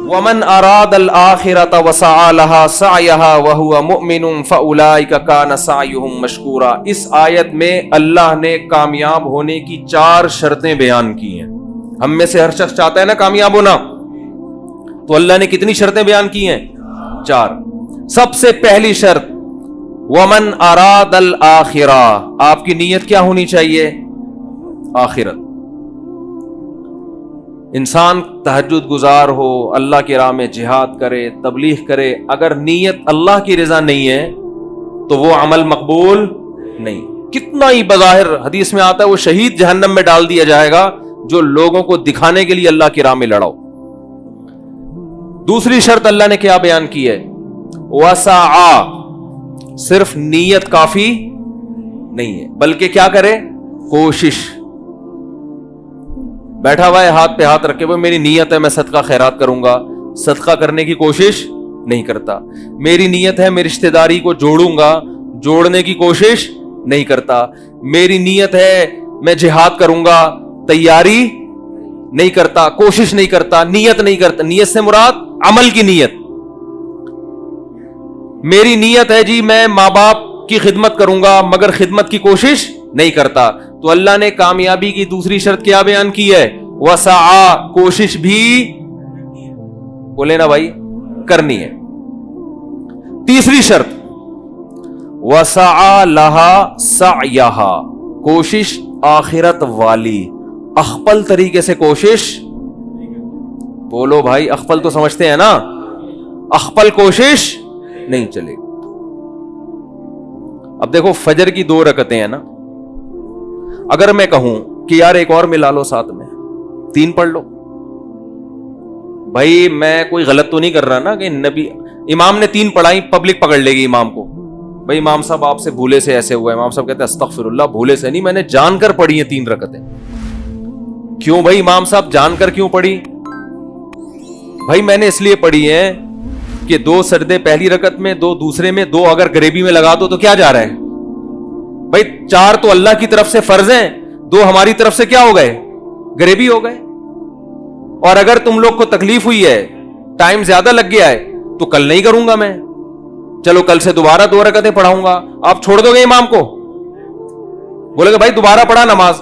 ومن اراد الآخرۃ وسعى لها سعيها وهو مؤمن فاولئک کان سعیهم مشکورا. اس آیت میں اللہ نے کامیاب ہونے کی 4 شرطیں بیان کی ہیں. ہم میں سے ہر شخص چاہتا ہے نا کامیاب ہونا, تو اللہ نے کتنی شرطیں بیان کی ہیں؟ 4. سب سے پہلی شرط ومن اراد الآخرہ, آپ کی نیت کیا ہونی چاہیے؟ آخرت. انسان تہجد گزار ہو, اللہ کی راہ میں جہاد کرے, تبلیغ کرے, اگر نیت اللہ کی رضا نہیں ہے تو وہ عمل مقبول نہیں. کتنا ہی بظاہر حدیث میں آتا ہے وہ شہید جہنم میں ڈال دیا جائے گا جو لوگوں کو دکھانے کے لیے اللہ کی راہ میں لڑاؤ. دوسری شرط اللہ نے کیا بیان کی ہے؟ وسعا, صرف نیت کافی نہیں ہے بلکہ کیا کرے؟ کوشش. بیٹھا ہوا ہے ہاتھ پہ ہاتھ رکھے ہوئے, میری نیت ہے میں صدقہ خیرات کروں گا, صدقہ کرنے کی کوشش نہیں کرتا. میری نیت ہے میں رشتہ داری کو جوڑوں گا, جوڑنے کی کوشش نہیں کرتا. میری نیت ہے میں جہاد کروں گا, تیاری نہیں کرتا, کوشش نہیں کرتا, نیت نہیں کرتا. نیت سے مراد عمل کی نیت. میری نیت ہے جی میں ماں باپ کی خدمت کروں گا مگر خدمت کی کوشش نہیں کرتا. تو اللہ نے کامیابی کی دوسری شرط کیا بیان کی ہے؟ وسعا, کوشش بھی بولے نا بھائی کرنی ہے. تیسری شرط وسعا لہا سعیہا, کوشش آخرت والی, اخپل طریقے سے کوشش. بولو بھائی اخپل تو سمجھتے ہیں نا, اخپل کوشش نہیں چلے. اب دیکھو فجر کی 2 رکعتیں ہیں نا, اگر میں کہوں کہ یار ایک اور ملا لو ساتھ میں, 3 پڑھ لو, بھائی میں کوئی غلط تو نہیں کر رہا نا کہ نبی امام نے 3 پڑھائی, پبلک پکڑ لے گی امام کو, بھائی امام صاحب آپ سے بھولے سے ایسے ہوا ہے. امام صاحب کہتے ہیں استغفر اللہ, بھولے سے نہیں, میں نے جان کر پڑھی ہیں 3 رکعتیں. کیوں بھائی امام صاحب جان کر کیوں پڑھی؟ بھائی میں نے اس لیے پڑھی ہے کہ 2 سجدے پہلی رکعت میں, 2 دوسرے میں, 2 اگر گریبی میں لگا دو تو کیا جا رہا ہے بھائی؟ 4 تو اللہ کی طرف سے فرض ہیں, 2 ہماری طرف سے کیا ہو گئے؟ گریبی ہو گئے. اور اگر تم لوگ کو تکلیف ہوئی ہے, ٹائم زیادہ لگ گیا ہے, تو کل نہیں کروں گا میں, چلو کل سے دوبارہ 2 رکعتیں پڑھاؤں گا. آپ چھوڑ دو گے امام کو؟ بولے گا بھائی دوبارہ پڑھا نماز,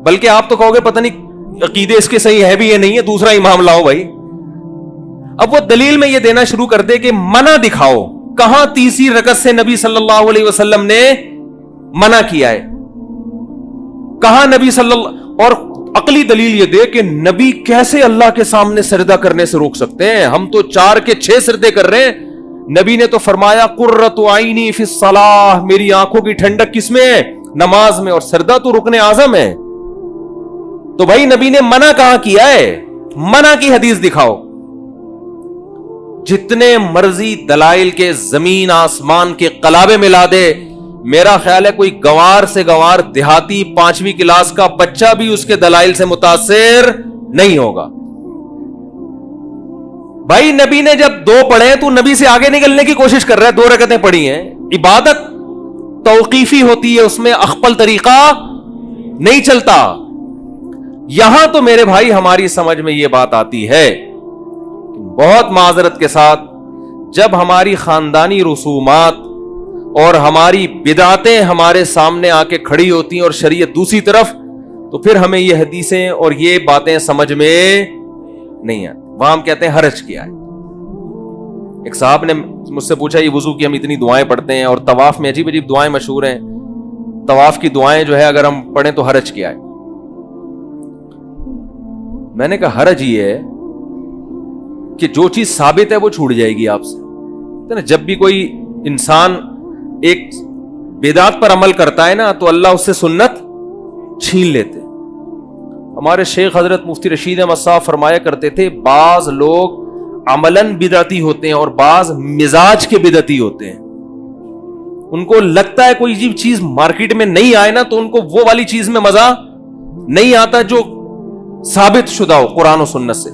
بلکہ آپ تو کہو گے پتہ نہیں عقیدے اس کے صحیح ہے بھی یا نہیں ہے, دوسرا امام لاؤ بھائی. اب وہ دلیل میں یہ دینا شروع کر دے کہ منع دکھاؤ, کہاں تیسری رکعت سے نبی صلی اللہ علیہ وسلم نے منع کیا ہے؟ کہاں نبی صلی اللہ, اور عقلی دلیل یہ دے کہ نبی کیسے اللہ کے سامنے سجدہ کرنے سے روک سکتے ہیں؟ ہم تو 4 کے 6 سجدے کر رہے ہیں. نبی نے تو فرمایا قرۃ عینی فی الصلاۃ, میری آنکھوں کی ٹھنڈک کس میں ہے؟ نماز میں, اور سجدہ تو رکن اعظم ہے. تو بھائی نبی نے منع کہاں کیا ہے؟ منع کی حدیث دکھاؤ. جتنے مرضی دلائل کے زمین آسمان کے قلابے ملا دے, میرا خیال ہے کوئی گوار سے گوار دیہاتی 5ویں کلاس کا بچہ بھی اس کے دلائل سے متاثر نہیں ہوگا. بھائی نبی نے جب 2 پڑھے تو نبی سے آگے نکلنے کی کوشش کر رہا ہے. 2 رکعتیں پڑھی ہیں, عبادت توقیفی ہوتی ہے, اس میں اخپل طریقہ نہیں چلتا. یہاں تو میرے بھائی ہماری سمجھ میں یہ بات آتی ہے, بہت معذرت کے ساتھ, جب ہماری خاندانی رسومات اور ہماری بدعتیں ہمارے سامنے آ کے کھڑی ہوتی ہیں اور شریعت دوسری طرف, تو پھر ہمیں یہ حدیثیں اور یہ باتیں سمجھ میں نہیں آتی. وہاں ہم کہتے ہیں حرج کیا ہے. ایک صاحب نے مجھ سے پوچھا یہ وضو کی ہم اتنی دعائیں پڑھتے ہیں اور طواف میں عجیب عجیب دعائیں مشہور ہیں, طواف کی دعائیں جو ہے اگر ہم پڑھیں تو حرج کیا ہے؟ میں نے کہا حرج یہ ہے کہ جو چیز ثابت ہے وہ چھوٹ جائے گی آپ سے. جب بھی کوئی انسان ایک بدعت پر عمل کرتا ہے نا تو اللہ اس سے سنت چھین لیتے. ہمارے شیخ حضرت مفتی رشید احمد صاحب فرمایا کرتے تھے, بعض لوگ عملاً بدعتی ہوتے ہیں اور بعض مزاج کے بدعتی ہوتے ہیں. ان کو لگتا ہے کوئی عجیب چیز مارکیٹ میں نہیں آئے نا تو ان کو وہ والی چیز میں مزہ نہیں آتا جو ثابت شدہ ہو قرآن و سنت سے.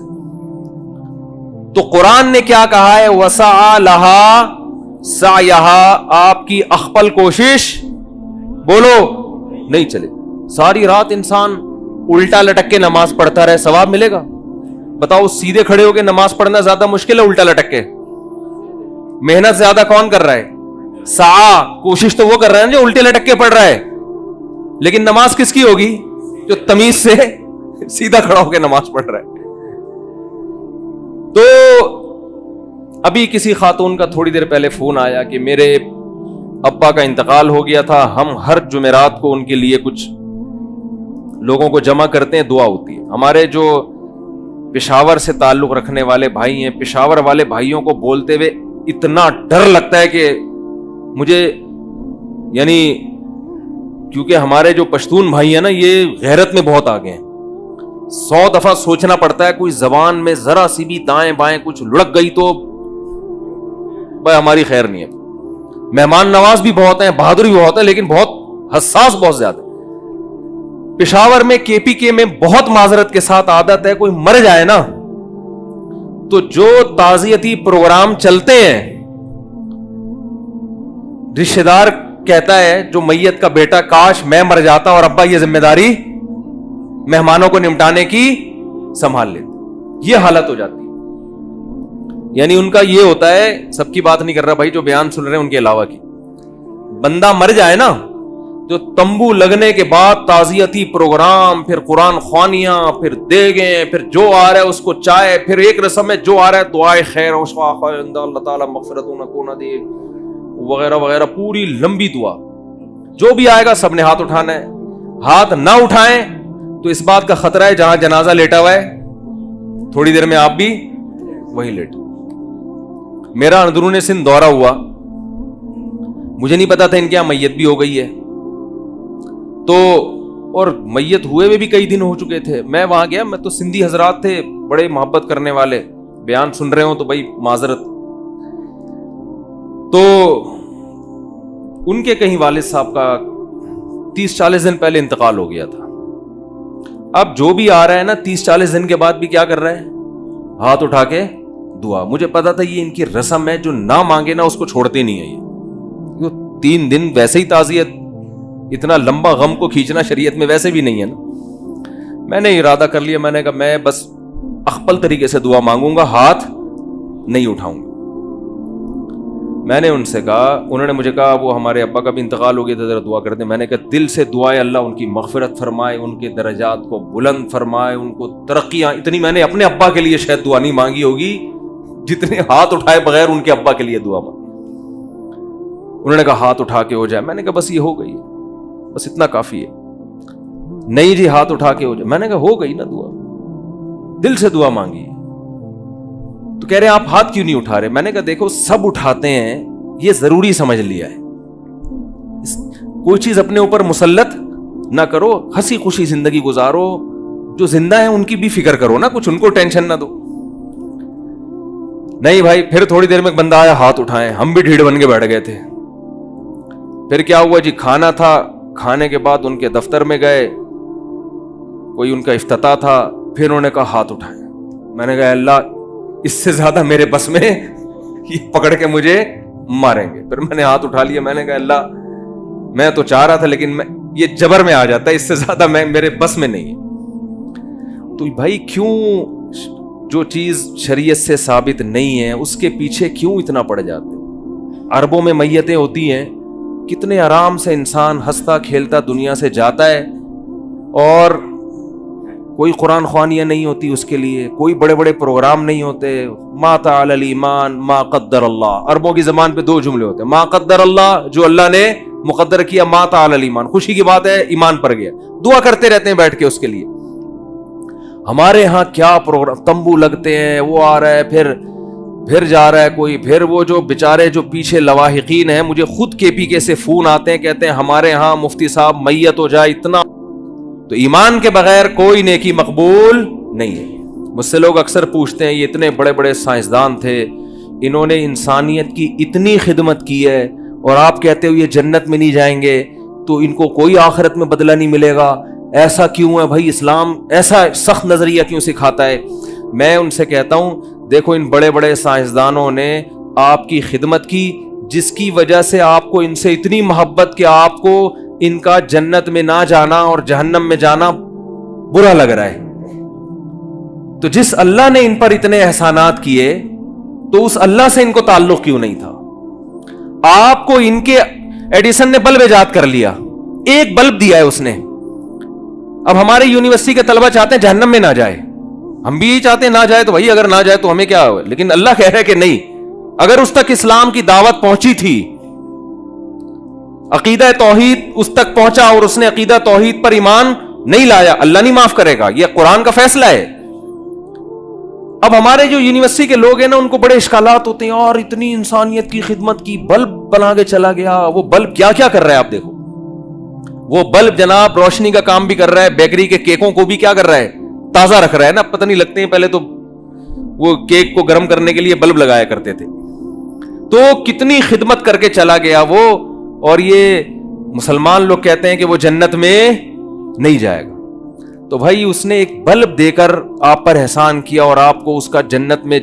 تو قرآن نے کیا کہا ہے؟ وسعا لہا سعیہا, آپ کی اخپل کوشش بولو نہیں چلے. ساری رات انسان الٹا لٹک کے نماز پڑھتا رہے, ثواب ملے گا؟ بتاؤ سیدھے کھڑے ہو کے نماز پڑھنا زیادہ مشکل ہے الٹا لٹک کے؟ محنت زیادہ کون کر رہا ہے؟ کوشش تو وہ کر رہا ہے جو الٹے لٹک کے پڑھ رہا ہے، لیکن نماز کس کی ہوگی؟ جو تمیز سے سیدھا کھڑا ہو کے نماز پڑھ رہا ہے۔ تو ابھی کسی خاتون کا تھوڑی دیر پہلے فون آیا کہ میرے ابا کا انتقال ہو گیا تھا، ہم ہر جمعرات کو ان کے لیے کچھ لوگوں کو جمع کرتے ہیں، دعا ہوتی ہے۔ ہمارے جو پشاور سے تعلق رکھنے والے بھائی ہیں، پشاور والے بھائیوں کو بولتے ہوئے اتنا ڈر لگتا ہے کہ مجھے، یعنی کیونکہ ہمارے جو پشتون بھائی ہیں نا یہ غیرت میں بہت آگے ہیں، 100 دفعہ سوچنا پڑتا ہے، کوئی زبان میں ذرا سی بھی دائیں بائیں کچھ لڑک گئی تو بھائی ہماری خیر نہیں ہے۔ مہمان نواز بھی بہت ہیں، بہادر بھی بہت ہے، لیکن بہت حساس بہت زیادہ۔ پشاور میں KPK میں بہت معذرت کے ساتھ عادت ہے، کوئی مر جائے نا تو جو تعزیتی پروگرام چلتے ہیں، رشتہ دار کہتا ہے جو میت کا بیٹا، کاش میں مر جاتا اور ابا یہ ذمہ داری مہمانوں کو نمٹانے کی سنبھال لیتے۔ یہ حالت ہو جاتی ہے، یعنی ان کا یہ ہوتا ہے، سب کی بات نہیں کر رہا بھائی، جو بیان سن رہے ہیں ان کے علاوہ کی، بندہ مر جائے نا جو تمبو لگنے کے بعد تعزیتی پروگرام، پھر قرآن خوانیاں، پھر دیگیں، پھر جو آ رہا ہے اس کو چائے، پھر ایک رسم ہے جو آ رہا ہے دعائے خیر و شفا، اللہ تعالیٰ مغفرت کو نہ دے وغیرہ وغیرہ، پوری لمبی دعا۔ جو بھی آئے گا سب نے ہاتھ اٹھانا ہے، ہاتھ نہ اٹھائیں تو اس بات کا خطرہ ہے جہاں جنازہ لیٹا ہوا ہے تھوڑی دیر میں آپ بھی وہی لیٹ۔ میرا اندرون سندھ دورہ ہوا، مجھے نہیں پتا تھا ان کے یہاں میت بھی ہو گئی ہے، تو اور میت ہوئے ہوئے بھی کئی دن ہو چکے تھے۔ میں وہاں گیا، میں تو سندھی حضرات تھے بڑے محبت کرنے والے، بیان سن رہے ہوں تو بھائی معذرت۔ تو ان کے کہیں والد صاحب کا 30-40 دن پہلے انتقال ہو گیا تھا۔ اب جو بھی آ رہا ہے نا 30-40 دن کے بعد بھی کیا کر رہا ہے؟ ہاتھ اٹھا کے دعا۔ مجھے پتا تھا یہ ان کی رسم ہے، جو نہ مانگے نا اس کو چھوڑتے نہیں ہے۔ یہ 3 دن ویسے ہی تعزیت، اتنا لمبا غم کو کھینچنا شریعت میں ویسے بھی نہیں ہے نا۔ میں نے ارادہ کر لیا، میں نے کہا میں بس اخپل طریقے سے دعا مانگوں گا، ہاتھ نہیں اٹھاؤں گا۔ میں نے ان سے کہا، انہوں نے مجھے کہا وہ ہمارے ابا کا بھی انتقال ہو گیا تھا، ذرا دعا کر دیں۔ میں نے کہا دل سے دعائے اللہ ان کی مغفرت فرمائے، ان کے درجات کو بلند فرمائے، ان کو ترقیاں۔ اتنی میں نے اپنے ابا کے لیے شاید دعا نہیں مانگی ہوگی جتنے ہاتھ اٹھائے بغیر ان کے ابا کے لیے دعا مانگی۔ انہوں نے کہا ہاتھ اٹھا کے ہو جائے۔ میں نے کہا بس یہ ہو گئی، بس اتنا کافی ہے۔ نہیں جی ہاتھ اٹھا کے ہو جائے۔ میں نے کہا ہو گئی نا دعا، دل سے دعا مانگی۔ تو کہہ رہے ہیں آپ ہاتھ کیوں نہیں اٹھا رہے؟ میں نے کہا دیکھو سب اٹھاتے ہیں، یہ ضروری سمجھ لیا ہے، کوئی چیز اپنے اوپر مسلط نہ کرو، ہنسی خوشی زندگی گزارو، جو زندہ ہیں ان کی بھی فکر کرو نا، کچھ ان کو ٹینشن نہ دو۔ نہیں بھائی، پھر تھوڑی دیر میں ایک بندہ آیا، ہاتھ اٹھائے، ہم بھی ڈھیڑ بن کے بیٹھ گئے تھے۔ پھر کیا ہوا جی، کھانا تھا، کھانے کے بعد ان کے دفتر میں گئے، کوئی ان کا افتتاح تھا، پھر انہوں نے کہا ہاتھ اٹھائے۔ میں نے کہا اللہ اس سے زیادہ میرے بس میں، یہ پکڑ کے مجھے ماریں گے۔ پھر میں نے ہاتھ اٹھا لیا، میں نے کہا اللہ میں تو چاہ رہا تھا لیکن یہ جبر میں آ جاتا ہے، اس سے زیادہ میرے بس میں نہیں ہے۔ تو بھائی کیوں جو چیز شریعت سے ثابت نہیں ہے اس کے پیچھے کیوں اتنا پڑ جاتے؟ عربوں میں میتیں ہوتی ہیں، کتنے آرام سے انسان ہنستا کھیلتا دنیا سے جاتا ہے، اور کوئی قرآن خوانیاں نہیں ہوتی اس کے لیے، کوئی بڑے بڑے پروگرام نہیں ہوتے۔ ما تعالی الایمان ما قدر اللہ، عربوں کی زبان پہ 2 جملے ہوتے ہیں، ما قدر اللہ جو اللہ نے مقدر کیا، ما تعالی الایمان خوشی کی بات ہے، ایمان پر گیا، دعا کرتے رہتے ہیں بیٹھ کے اس کے لیے۔ ہمارے ہاں کیا پروگرام، تمبو لگتے ہیں، وہ آ رہا ہے، پھر جا رہا ہے کوئی، پھر وہ جو بیچارے جو پیچھے لواحقین ہیں، مجھے خود KPK سے فون آتے ہیں، کہتے ہیں ہمارے ہاں مفتی صاحب میت ہو جائے اتنا، تو ایمان کے بغیر کوئی نیکی مقبول نہیں ہے۔ مجھ سے لوگ اکثر پوچھتے ہیں یہ اتنے بڑے بڑے سائنسدان تھے، انہوں نے انسانیت کی اتنی خدمت کی ہے، اور آپ کہتے ہو یہ جنت میں نہیں جائیں گے، تو ان کو کوئی آخرت میں بدلہ نہیں ملے گا، ایسا کیوں ہے بھائی؟ اسلام ایسا سخت نظریہ کیوں سکھاتا ہے؟ میں ان سے کہتا ہوں دیکھو ان بڑے بڑے سائنسدانوں نے آپ کی خدمت کی، جس کی وجہ سے آپ کو ان سے اتنی محبت کہ آپ کو ان کا جنت میں نہ جانا اور جہنم میں جانا برا لگ رہا ہے، تو جس اللہ نے ان پر اتنے احسانات کیے تو اس اللہ سے ان کو تعلق کیوں نہیں تھا؟ آپ کو ان کے ایڈیسن نے بلب ایجاد کر لیا، ایک بلب دیا ہے اس نے. اب ہمارے یونیورسٹی کے طلبہ چاہتے ہیں جہنم میں نہ جائے، ہم بھی چاہتے ہیں نہ جائے، تو بھائی اگر نہ جائے تو ہمیں کیا ہو، لیکن اللہ کہہ رہا ہے کہ نہیں، اگر اس تک اسلام کی دعوت پہنچی تھی، عقیدہ توحید اس تک پہنچا اور اس نے عقیدہ توحید پر ایمان نہیں لایا، اللہ نہیں معاف کرے گا، یہ قرآن کا فیصلہ ہے. اب ہمارے جو یونیورسٹی کے لوگ ہیں نا، ان کو بڑے اشکالات ہوتے ہیں، اور اتنی انسانیت کی خدمت کی، بلب بنا کے چلا گیا. وہ بلب کیا کیا کر رہا ہے آپ دیکھو، وہ بلب جناب روشنی کا کام بھی کر رہا ہے، بیکری کے کیکوں کو بھی کیا کر رہا ہے، تازہ رکھ رہا ہے نا. پتہ نہیں لگتے ہیں، پہلے تو وہ کیک کو گرم کرنے کے لیے بلب لگایا کرتے تھے. تو کتنی خدمت کر کے چلا گیا وہ، اور یہ مسلمان لوگ کہتے ہیں کہ وہ جنت میں نہیں جائے گا. تو بھائی اس نے ایک بلب دے کر آپ پر احسان کیا، اور آپ کو اس کا جنت میں،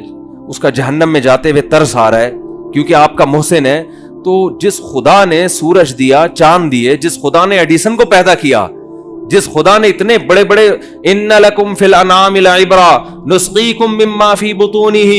اس کا جہنم میں جاتے ہوئے ترس آ رہا ہے کیونکہ آپ کا محسن ہے. تو جس خدا نے سورج دیا، چاند دیے، جس خدا نے ایڈیسن کو پیدا کیا، جس خدا نے اتنے بڑے بڑے ان لکم فی الانعام لعبرہ نسقیکم مما فی بطونہ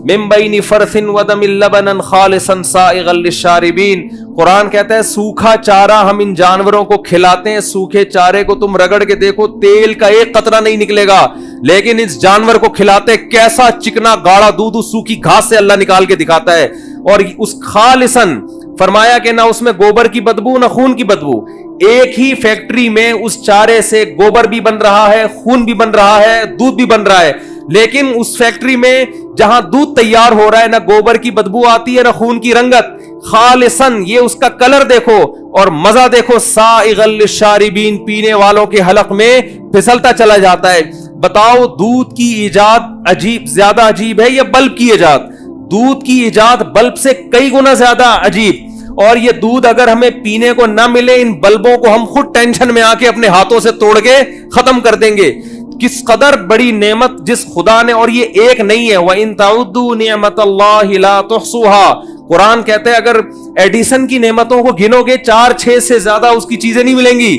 من بین فرث ودم لبنا خالصا سائغا للشاربین. قرآن کہتا ہے سوکھا چارہ ہم ان جانوروں کو کھلاتے ہیں، سوکھے چارے کو تم رگڑ کے دیکھو تیل کا ایک قطرہ نہیں نکلے گا، لیکن اس جانور کو کھلاتے کیسا چکنا گاڑا دودھ اس سوکھی گھاس سے اللہ نکال کے دکھاتا ہے. اور اس خالصاً فرمایا کہ نہ اس میں گوبر کی بدبو نہ خون کی بدبو. ایک ہی فیکٹری میں اس چارے سے گوبر بھی بن رہا ہے، خون بھی بن رہا ہے، دودھ بھی بن رہا ہے، لیکن اس فیکٹری میں جہاں دودھ تیار ہو رہا ہے نہ گوبر کی بدبو آتی ہے نہ خون کی رنگت. خالصاً یہ اس کا کلر دیکھو اور مزہ دیکھو، سائغا للشاربین، پینے والوں کے حلق میں پھسلتا چلا جاتا ہے. بتاؤ دودھ کی ایجاد عجیب، زیادہ عجیب ہے یا بلب کی ایجاد؟ دودھ کی ایجاد بلب سے کئی گنا زیادہ عجیب. اور یہ دودھ اگر ہمیں پینے کو نہ ملے، ان بلبوں کو ہم خود ٹینشن میں آ کے اپنے ہاتھوں سے توڑ کے ختم کر دیں گے. کس قدر بڑی نعمت جس خدا نے، اور یہ ایک نہیں ہے، وَإِن تَعُدُّوا نِعْمَةَ اللَّهِ لَا تُحْصُوهَا. قرآن کہتے ہیں اگر ایڈیسن کی نعمتوں کو گنو گے 4-6 سے زیادہ اس کی چیزیں نہیں ملیں گی،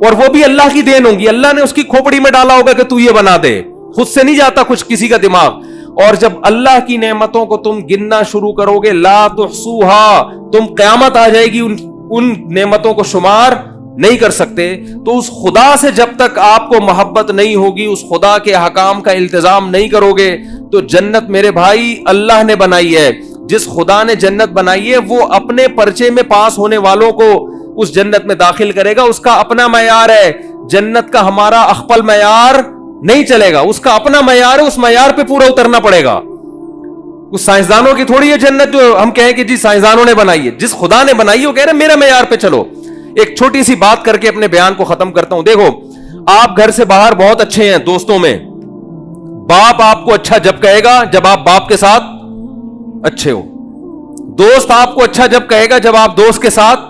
اور وہ بھی اللہ کی دین ہوں گی. اللہ نے اس کی کھوپڑی میں ڈالا ہوگا کہ تو یہ بنا دے، خود سے نہیں جاتا کچھ کسی کا دماغ. اور جب اللہ کی نعمتوں کو تم گننا شروع کرو گے، لا تحصوها، تم قیامت آ جائے گی ان نعمتوں کو شمار نہیں کر سکتے. تو اس خدا سے جب تک آپ کو محبت نہیں ہوگی، اس خدا کے احکام کا التزام نہیں کرو گے، تو جنت میرے بھائی اللہ نے بنائی ہے. جس خدا نے جنت بنائی ہے وہ اپنے پرچے میں پاس ہونے والوں کو اس جنت میں داخل کرے گا. اس کا اپنا معیار ہے، جنت کا ہمارا اخپل معیار نہیں چلے گا، اس کا اپنا معیار ہے، اس معیار پہ پورا اترنا پڑے گا. اس سائنسدانوں کی تھوڑی ہے جنت جو ہم کہیں کہ جی سائنسدانوں نے بنائی ہے. جس خدا نے بنائی ہے وہ کہہ رہے میرا معیار پہ چلو. ایک چھوٹی سی بات کر کے اپنے بیان کو ختم کرتا ہوں. دیکھو آپ گھر سے باہر بہت اچھے ہیں دوستوں میں، باپ آپ کو اچھا جب کہے گا جب آپ باپ کے ساتھ اچھے ہو، دوست آپ کو اچھا جب کہے گا جب آپ دوست کے ساتھ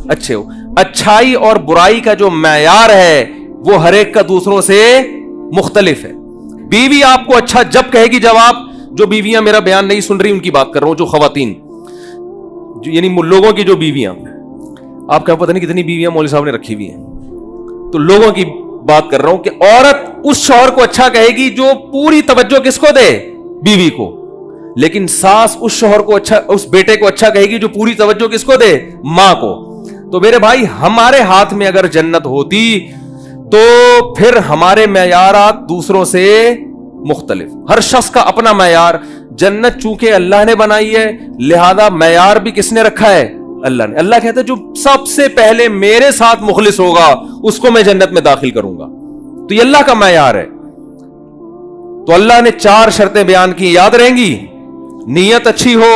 اچھے ہو. اچھائی اور برائی کا جو معیار ہے وہ ہر ایک کا دوسروں سے مختلف ہے. بیوی آپ کو اچھا جب کہے گی جب آپ، جو بیویاں میرا بیان نہیں سن رہی ان کی بات کر رہا ہوں، جو خواتین یعنی لوگوں کی جو بیویاں، آپ کا پتہ نہیں کتنی بیویاں مولوی صاحب نے رکھی ہوئی ہیں، تو لوگوں کی بات کر رہا ہوں کہ عورت اس شوہر کو اچھا کہے گی جو پوری توجہ کس کو دے، بیوی کو. لیکن ساس اس شوہر کو اچھا، اس بیٹے کو اچھا کہے گی جو پوری توجہ کس کو دے، ماں کو. تو میرے بھائی ہمارے ہاتھ میں اگر جنت ہوتی تو پھر ہمارے معیارات دوسروں سے مختلف، ہر شخص کا اپنا معیار. جنت چونکہ اللہ نے بنائی ہے لہذا معیار بھی کس نے رکھا ہے، اللہ نے. اللہ کہتا ہے جو سب سے پہلے میرے ساتھ مخلص ہوگا اس کو میں جنت میں داخل کروں گا. تو یہ اللہ کا معیار ہے. تو اللہ نے 4 شرطیں بیان کی، یاد رہیں گی. نیت اچھی ہو،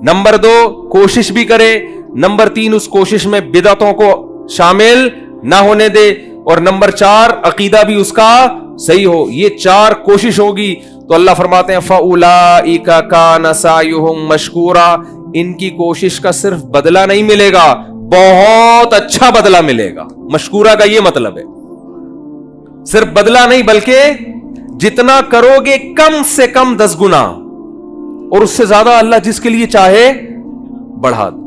نمبر 2 کوشش بھی کرے، نمبر 3 اس کوشش میں بدعتوں کو شامل نہ ہونے دے، اور نمبر 4 عقیدہ بھی اس کا صحیح ہو. یہ 4 کوشش ہوگی تو اللہ فرماتے ہیں فَأُولَئِكَ كَانَ سَعْيُهُمْ مَشْكُورًا. ان کی کوشش کا صرف بدلہ نہیں ملے گا، بہت اچھا بدلہ ملے گا. مشکورہ کا یہ مطلب ہے، صرف بدلہ نہیں بلکہ جتنا کرو گے کم سے کم 10 گنا، اور اس سے زیادہ اللہ جس کے لیے چاہے بڑھا دے.